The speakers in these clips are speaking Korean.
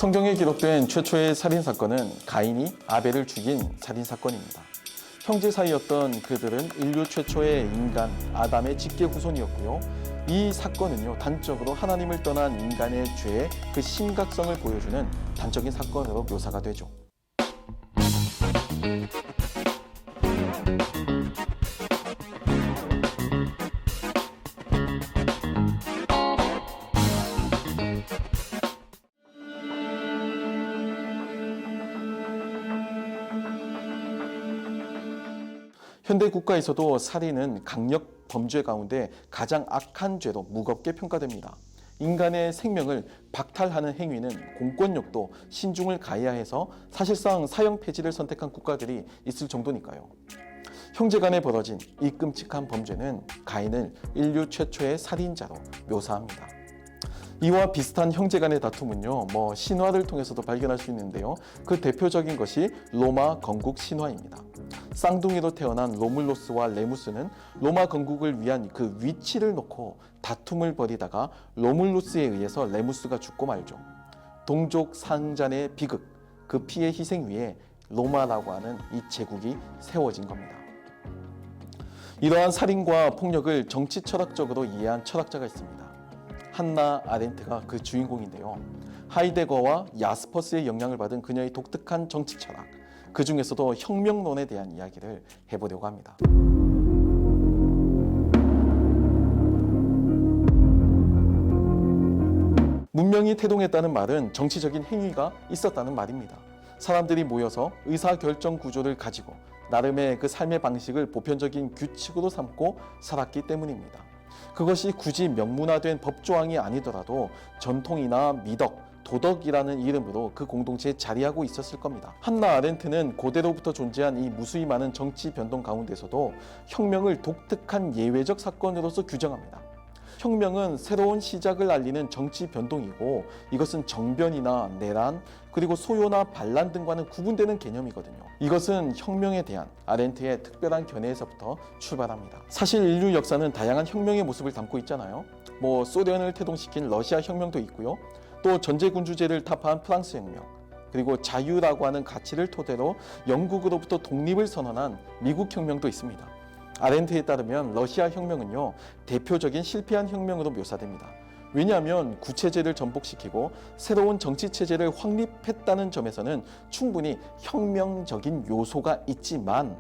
성경에 기록된 최초의 살인사건은 가인이 아벨을 죽인 살인사건입니다. 형제 사이였던 그들은 인류 최초의 인간 아담의 직계 후손이었고요. 이 사건은요, 단적으로 하나님을 떠난 인간의 죄의 그 심각성을 보여주는 단적인 사건으로 묘사가 되죠. 현대 국가에서도 살인은 강력 범죄 가운데 가장 악한 죄로 무겁게 평가됩니다. 인간의 생명을 박탈하는 행위는 공권력도 신중을 가해야 해서 사실상 사형 폐지를 선택한 국가들이 있을 정도니까요. 형제 간에 벌어진 이 끔찍한 범죄는 가인을 인류 최초의 살인자로 묘사합니다. 이와 비슷한 형제 간의 다툼은요, 신화를 통해서도 발견할 수 있는데요. 그 대표적인 것이 로마 건국 신화입니다. 쌍둥이로 태어난 로물로스와 레무스는 로마 건국을 위한 그 위치를 놓고 다툼을 벌이다가 로물로스에 의해서 레무스가 죽고 말죠. 동족 상잔의 비극, 그 피해 희생 위에 로마라고 하는 이 제국이 세워진 겁니다. 이러한 살인과 폭력을 정치 철학적으로 이해한 철학자가 있습니다. 한나 아렌트가 그 주인공인데요. 하이데거와 야스퍼스의 영향을 받은 그녀의 독특한 정치 철학, 그 중에서도 혁명론에 대한 이야기를 해보려고 합니다. 문명이 태동했다는 말은 정치적인 행위가 있었다는 말입니다. 사람들이 모여서 의사결정 구조를 가지고 나름의 그 삶의 방식을 보편적인 규칙으로 삼고 살았기 때문입니다. 그것이 굳이 명문화된 법조항이 아니더라도 전통이나 미덕, 도덕이라는 이름으로 그 공동체에 자리하고 있었을 겁니다. 한나 아렌트는 고대로부터 존재한 이 무수히 많은 정치 변동 가운데서도 혁명을 독특한 예외적 사건으로서 규정합니다. 혁명은 새로운 시작을 알리는 정치 변동이고 이것은 정변이나 내란 그리고 소요나 반란 등과는 구분되는 개념이거든요. 이것은 혁명에 대한 아렌트의 특별한 견해에서부터 출발합니다. 사실 인류 역사는 다양한 혁명의 모습을 담고 있잖아요. 소련을 태동시킨 러시아 혁명도 있고요. 또 전제군주제를 타파한 프랑스 혁명, 그리고 자유라고 하는 가치를 토대로 영국으로부터 독립을 선언한 미국 혁명도 있습니다. 아렌트에 따르면 러시아 혁명은요, 대표적인 실패한 혁명으로 묘사됩니다. 왜냐하면 구체제를 전복시키고 새로운 정치체제를 확립했다는 점에서는 충분히 혁명적인 요소가 있지만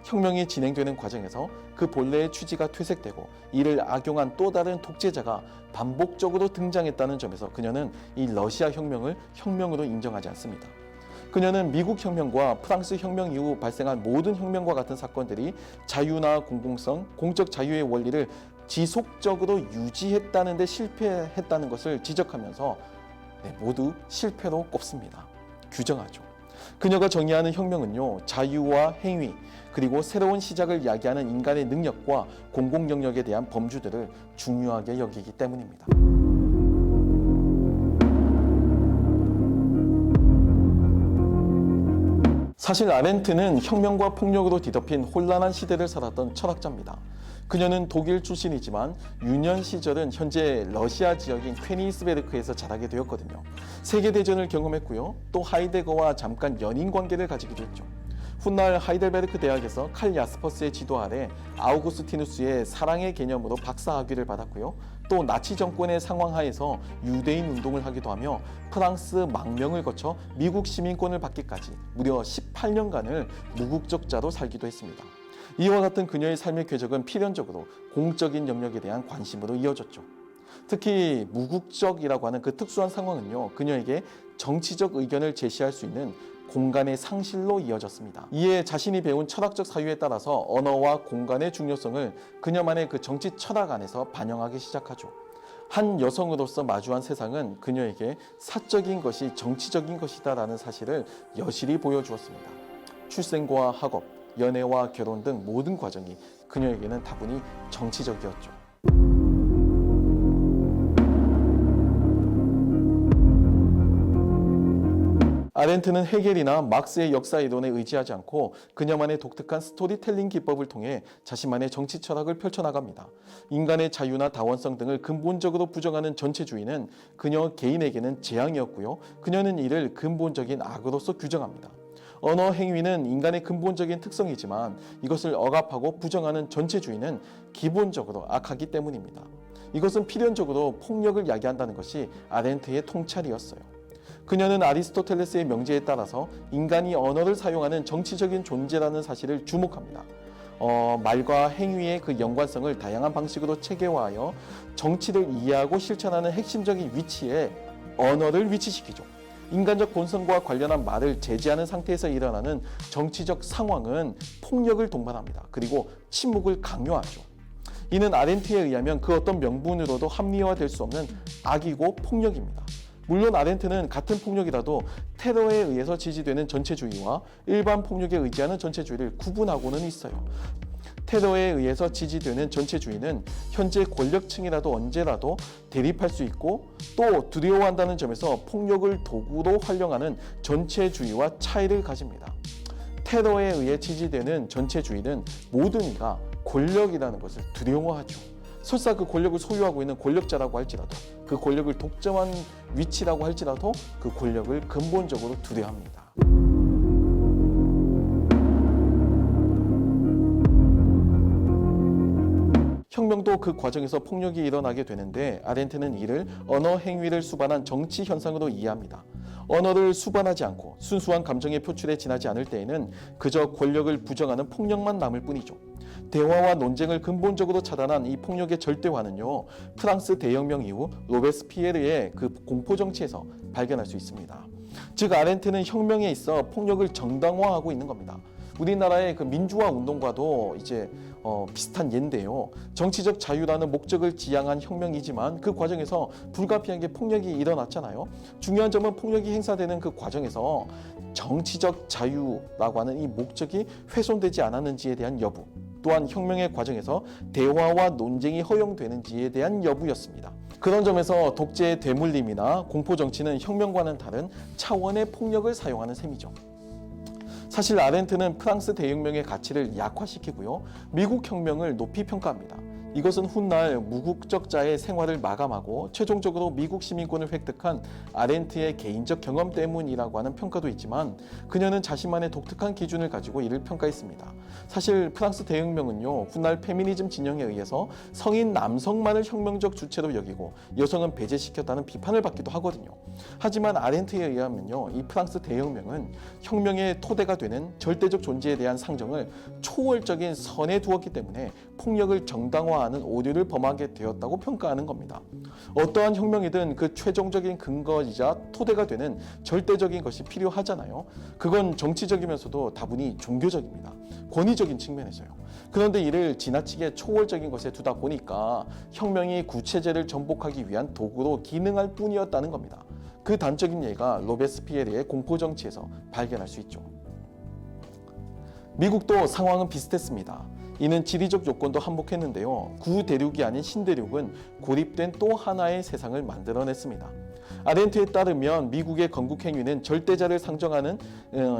혁명이 진행되는 과정에서 그 본래의 취지가 퇴색되고 이를 악용한 또 다른 독재자가 반복적으로 등장했다는 점에서 그녀는 이 러시아 혁명을 혁명으로 인정하지 않습니다. 그녀는 미국 혁명과 프랑스 혁명 이후 발생한 모든 혁명과 같은 사건들이 자유나 공공성, 공적 자유의 원리를 지속적으로 유지했다는 데 실패했다는 것을 지적하면서 모두 실패로 꼽습니다. 규정하죠. 그녀가 정의하는 혁명은요, 자유와 행위, 그리고 새로운 시작을 야기하는 인간의 능력과 공공 영역에 대한 범주들을 중요하게 여기기 때문입니다. 사실 아렌트는 혁명과 폭력으로 뒤덮인 혼란한 시대를 살았던 철학자입니다. 그녀는 독일 출신이지만 유년 시절은 현재 러시아 지역인 퀘니스베르크에서 자라게 되었거든요. 세계대전을 경험했고요. 또 하이데거와 잠깐 연인 관계를 가지기도 했죠. 훗날 하이델베르크 대학에서 칼 야스퍼스의 지도 아래 아우구스티누스의 사랑의 개념으로 박사학위를 받았고요. 또 나치 정권의 상황 하에서 유대인 운동을 하기도 하며 프랑스 망명을 거쳐 미국 시민권을 받기까지 무려 18년간을 무국적자로 살기도 했습니다. 이와 같은 그녀의 삶의 궤적은 필연적으로 공적인 영역에 대한 관심으로 이어졌죠. 특히 무국적이라고 하는 그 특수한 상황은요, 그녀에게 정치적 의견을 제시할 수 있는 공간의 상실로 이어졌습니다. 이에 자신이 배운 철학적 사유에 따라서 언어와 공간의 중요성을 그녀만의 그 정치 철학 안에서 반영하기 시작하죠. 한 여성으로서 마주한 세상은 그녀에게 사적인 것이 정치적인 것이다라는 사실을 여실히 보여주었습니다. 출생과 학업, 연애와 결혼 등 모든 과정이 그녀에게는 다분히 정치적이었죠. 아렌트는 헤겔이나 막스의 역사 이론에 의지하지 않고 그녀만의 독특한 스토리텔링 기법을 통해 자신만의 정치 철학을 펼쳐나갑니다. 인간의 자유나 다원성 등을 근본적으로 부정하는 전체주의는 그녀 개인에게는 재앙이었고요. 그녀는 이를 근본적인 악으로서 규정합니다. 언어 행위는 인간의 근본적인 특성이지만 이것을 억압하고 부정하는 전체주의는 기본적으로 악하기 때문입니다. 이것은 필연적으로 폭력을 야기한다는 것이 아렌트의 통찰이었어요. 그녀는 아리스토텔레스의 명제에 따라서 인간이 언어를 사용하는 정치적인 존재라는 사실을 주목합니다. 말과 행위의 그 연관성을 다양한 방식으로 체계화하여 정치를 이해하고 실천하는 핵심적인 위치에 언어를 위치시키죠. 인간적 본성과 관련한 말을 제지하는 상태에서 일어나는 정치적 상황은 폭력을 동반합니다. 그리고 침묵을 강요하죠. 이는 아렌트에 의하면 그 어떤 명분으로도 합리화될 수 없는 악이고 폭력입니다. 물론 아렌트는 같은 폭력이라도 테러에 의해서 지지되는 전체주의와 일반 폭력에 의지하는 전체주의를 구분하고는 있어요. 테러에 의해서 지지되는 전체주의는 현재 권력층이라도 언제라도 대립할 수 있고 또 두려워한다는 점에서 폭력을 도구로 활용하는 전체주의와 차이를 가집니다. 테러에 의해 지지되는 전체주의는 모든 이가 권력이라는 것을 두려워하죠. 설사 그 권력을 소유하고 있는 권력자라고 할지라도 그 권력을 독점한 위치라고 할지라도 그 권력을 근본적으로 두려워합니다. 혁명도 그 과정에서 폭력이 일어나게 되는데 아렌트는 이를 언어 행위를 수반한 정치 현상으로 이해합니다. 언어를 수반하지 않고 순수한 감정의 표출에 지나지 않을 때에는 그저 권력을 부정하는 폭력만 남을 뿐이죠. 대화와 논쟁을 근본적으로 차단한 이 폭력의 절대화는요, 프랑스 대혁명 이후 로베스피에르의 그 공포 정치에서 발견할 수 있습니다. 즉 아렌트는 혁명에 있어 폭력을 정당화하고 있는 겁니다. 우리나라의 그 민주화 운동과도 이제 비슷한 예인데요. 정치적 자유라는 목적을 지향한 혁명이지만 그 과정에서 불가피하게 폭력이 일어났잖아요. 중요한 점은 폭력이 행사되는 그 과정에서 정치적 자유라고 하는 이 목적이 훼손되지 않았는지에 대한 여부, 또한 혁명의 과정에서 대화와 논쟁이 허용되는지에 대한 여부였습니다. 그런 점에서 독재의 되물림이나 공포정치는 혁명과는 다른 차원의 폭력을 사용하는 셈이죠. 사실 아렌트는 프랑스 대혁명의 가치를 약화시키고요, 미국 혁명을 높이 평가합니다. 이것은 훗날 무국적자의 생활을 마감하고 최종적으로 미국 시민권을 획득한 아렌트의 개인적 경험 때문이라고 하는 평가도 있지만 그녀는 자신만의 독특한 기준을 가지고 이를 평가했습니다. 사실 프랑스 대혁명은요, 훗날 페미니즘 진영에 의해서 성인 남성만을 혁명적 주체로 여기고 여성은 배제시켰다는 비판을 받기도 하거든요. 하지만 아렌트에 의하면요, 이 프랑스 대혁명은 혁명의 토대가 되는 절대적 존재에 대한 상정을 초월적인 선에 두었기 때문에 폭력을 정당화하는 오류를 범하게 되었다고 평가하는 겁니다. 어떠한 혁명이든 그 최종적인 근거이자 토대가 되는 절대적인 것이 필요하잖아요. 그건 정치적이면서도 다분히 종교적입니다. 권위적인 측면에서요. 그런데 이를 지나치게 초월적인 것에 두다 보니까 혁명이 구체제를 전복하기 위한 도구로 기능할 뿐이었다는 겁니다. 그 단적인 예가 로베스피에르의 공포정치에서 발견할 수 있죠. 미국도 상황은 비슷했습니다. 이는 지리적 요건도 한몫했는데요. 구대륙이 아닌 신대륙은 고립된 또 하나의 세상을 만들어냈습니다. 아렌트에 따르면 미국의 건국 행위는 절대자를 상정하는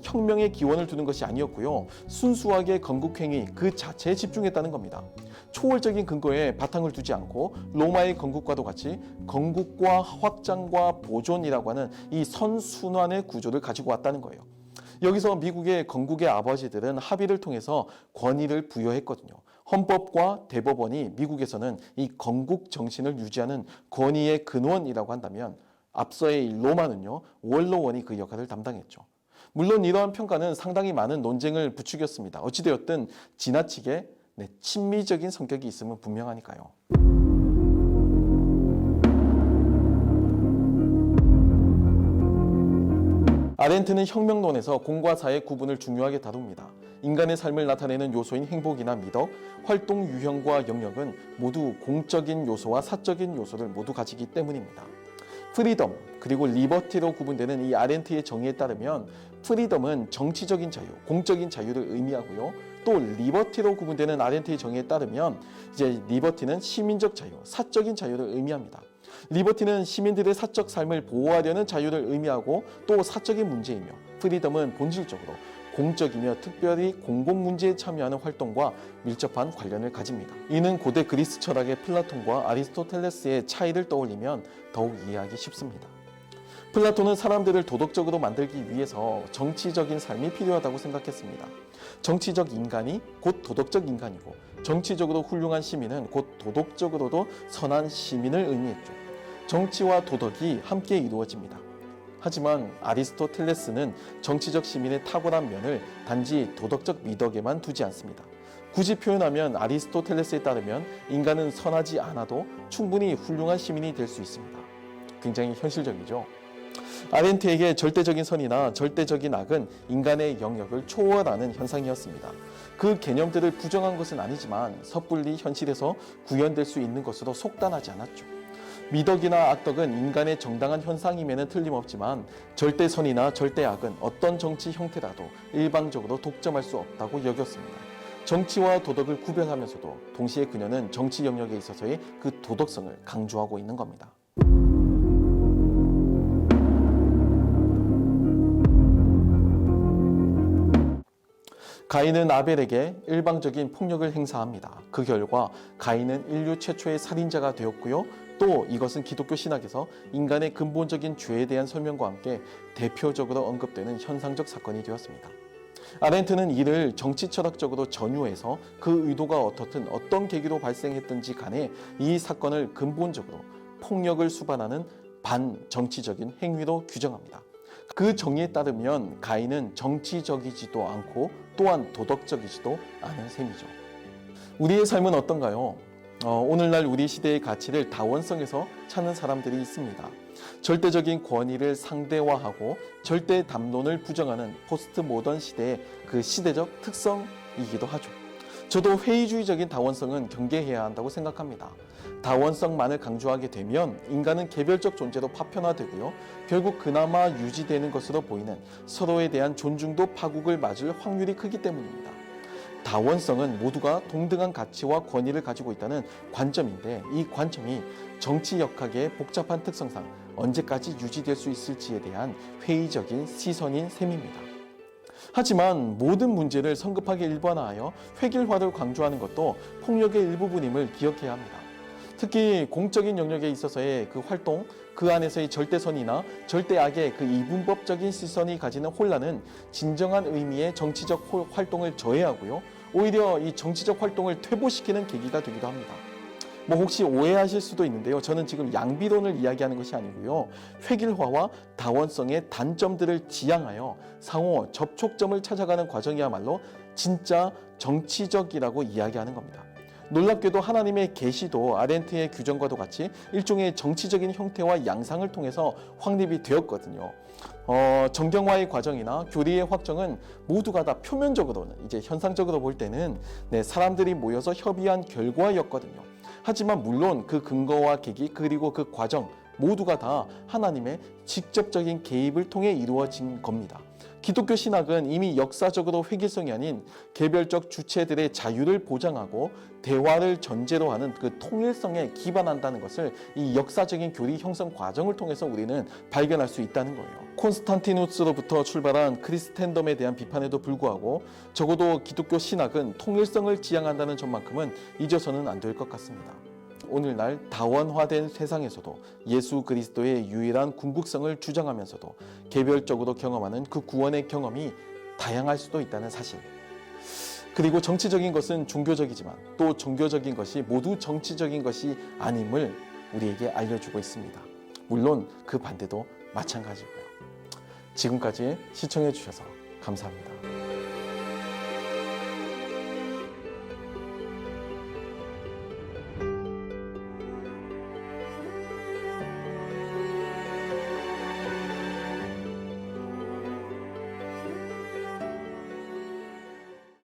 혁명의 기원을 두는 것이 아니었고요. 순수하게 건국 행위 그 자체에 집중했다는 겁니다. 초월적인 근거에 바탕을 두지 않고 로마의 건국과도 같이 건국과 확장과 보존이라고 하는 이 선순환의 구조를 가지고 왔다는 거예요. 여기서 미국의 건국의 아버지들은 합의를 통해서 권위를 부여했거든요. 헌법과 대법원이 미국에서는 이 건국 정신을 유지하는 권위의 근원이라고 한다면 앞서의 로마는요, 원로원이 그 역할을 담당했죠. 물론 이러한 평가는 상당히 많은 논쟁을 부추겼습니다. 어찌되었든 지나치게 친미적인 성격이 있음은 분명하니까요. 아렌트는 혁명론에서 공과 사의 구분을 중요하게 다룹니다. 인간의 삶을 나타내는 요소인 행복이나 미덕, 활동 유형과 영역은 모두 공적인 요소와 사적인 요소를 모두 가지기 때문입니다. 프리덤 그리고 리버티로 구분되는 이 아렌트의 정의에 따르면 프리덤은 정치적인 자유, 공적인 자유를 의미하고요. 또 리버티로 구분되는 아렌트의 정의에 따르면 이제 리버티는 시민적 자유, 사적인 자유를 의미합니다. 리버티는 시민들의 사적 삶을 보호하려는 자유를 의미하고 또 사적인 문제이며, 프리덤은 본질적으로 공적이며 특별히 공공 문제에 참여하는 활동과 밀접한 관련을 가집니다. 이는 고대 그리스 철학의 플라톤과 아리스토텔레스의 차이를 떠올리면 더욱 이해하기 쉽습니다. 플라톤은 사람들을 도덕적으로 만들기 위해서 정치적인 삶이 필요하다고 생각했습니다. 정치적 인간이 곧 도덕적 인간이고, 정치적으로 훌륭한 시민은 곧 도덕적으로도 선한 시민을 의미했죠. 정치와 도덕이 함께 이루어집니다. 하지만 아리스토텔레스는 정치적 시민의 탁월한 면을 단지 도덕적 미덕에만 두지 않습니다. 굳이 표현하면 아리스토텔레스에 따르면 인간은 선하지 않아도 충분히 훌륭한 시민이 될 수 있습니다. 굉장히 현실적이죠. 아렌트에게 절대적인 선이나 절대적인 악은 인간의 영역을 초월하는 현상이었습니다. 그 개념들을 부정한 것은 아니지만 섣불리 현실에서 구현될 수 있는 것으로 속단하지 않았죠. 미덕이나 악덕은 인간의 정당한 현상임에는 틀림없지만 절대선이나 절대악은 어떤 정치 형태라도 일방적으로 독점할 수 없다고 여겼습니다. 정치와 도덕을 구별하면서도 동시에 그녀는 정치 영역에 있어서의 그 도덕성을 강조하고 있는 겁니다. 가인은 아벨에게 일방적인 폭력을 행사합니다. 그 결과 가인은 인류 최초의 살인자가 되었고요. 또 이것은 기독교 신학에서 인간의 근본적인 죄에 대한 설명과 함께 대표적으로 언급되는 현상적 사건이 되었습니다. 아렌트는 이를 정치 철학적으로 전유해서 그 의도가 어떻든 어떤 계기로 발생했든지 간에 이 사건을 근본적으로 폭력을 수반하는 반정치적인 행위로 규정합니다. 그 정의에 따르면 가인은 정치적이지도 않고 또한 도덕적이지도 않은 셈이죠. 우리의 삶은 어떤가요? 오늘날 우리 시대의 가치를 다원성에서 찾는 사람들이 있습니다. 절대적인 권위를 상대화하고 절대 담론을 부정하는 포스트 모던 시대의 그 시대적 특성이기도 하죠. 저도 회의주의적인 다원성은 경계해야 한다고 생각합니다. 다원성만을 강조하게 되면 인간은 개별적 존재로 파편화되고요. 결국 그나마 유지되는 것으로 보이는 서로에 대한 존중도 파국을 맞을 확률이 크기 때문입니다. 다원성은 모두가 동등한 가치와 권위를 가지고 있다는 관점인데, 이 관점이 정치 역학의 복잡한 특성상 언제까지 유지될 수 있을지에 대한 회의적인 시선인 셈입니다. 하지만 모든 문제를 성급하게 일반화하여 획일화를 강조하는 것도 폭력의 일부분임을 기억해야 합니다. 특히 공적인 영역에 있어서의 그 활동, 그 안에서의 절대선이나 절대악의 그 이분법적인 시선이 가지는 혼란은 진정한 의미의 정치적 활동을 저해하고요. 오히려 이 정치적 활동을 퇴보시키는 계기가 되기도 합니다. 혹시 오해하실 수도 있는데요. 저는 지금 양비론을 이야기하는 것이 아니고요. 획일화와 다원성의 단점들을 지향하여 상호 접촉점을 찾아가는 과정이야말로 진짜 정치적이라고 이야기하는 겁니다. 놀랍게도 하나님의 계시도 아렌트의 규정과도 같이 일종의 정치적인 형태와 양상을 통해서 확립이 되었거든요. 정경화의 과정이나 교리의 확정은 모두가 다 표면적으로는, 이제 현상적으로 볼 때는 사람들이 모여서 협의한 결과였거든요. 하지만 물론 그 근거와 계기 그리고 그 과정 모두가 다 하나님의 직접적인 개입을 통해 이루어진 겁니다. 기독교 신학은 이미 역사적으로 획일성이 아닌 개별적 주체들의 자유를 보장하고 대화를 전제로 하는 그 통일성에 기반한다는 것을 이 역사적인 교리 형성 과정을 통해서 우리는 발견할 수 있다는 거예요. 콘스탄티누스로부터 출발한 크리스텐덤에 대한 비판에도 불구하고 적어도 기독교 신학은 통일성을 지향한다는 점만큼은 잊어서는 안 될 것 같습니다. 오늘날 다원화된 세상에서도 예수 그리스도의 유일한 궁극성을 주장하면서도 개별적으로 경험하는 그 구원의 경험이 다양할 수도 있다는 사실. 그리고 정치적인 것은 종교적이지만 또 종교적인 것이 모두 정치적인 것이 아님을 우리에게 알려주고 있습니다. 물론 그 반대도 마찬가지고요. 지금까지 시청해 주셔서 감사합니다.